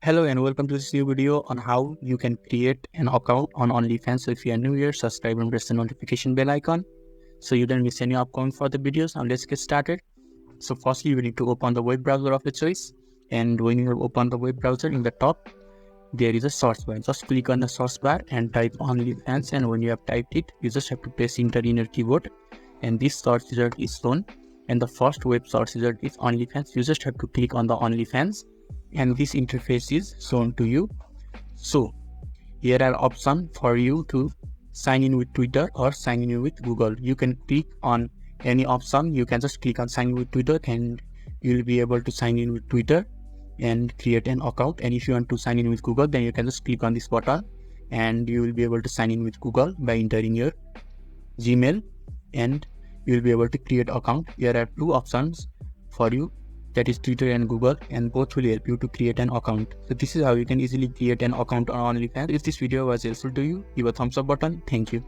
Hello and welcome to this new video on how you can create an account on OnlyFans. So if you are new here, subscribe and press the notification bell icon so you don't miss any upcoming further videos. Now let's get started. So firstly, you need to open the web browser of your choice, and when you have opened the web browser, in the top there is a search bar. Just click on the search bar and type OnlyFans, and when you have typed it, you just have to press enter in your keyboard and this search result is shown, and the first web search result is OnlyFans. You just have to click on the OnlyFans and this interface is shown to you. So here are options for you to sign in with Twitter or sign in with Google. You can click on any option. You can just click on sign in with Twitter and you will be able to sign in with Twitter and create an account. And if you want to sign in with Google, then you can just click on this button and you will be able to sign in with Google by entering your Gmail and you will be able to create account. Here are two options for you, that is Twitter and Google, and both will help you to create an account. So this is how you can easily create an account on OnlyFans. If this video was helpful to you, give a thumbs up button. Thank you.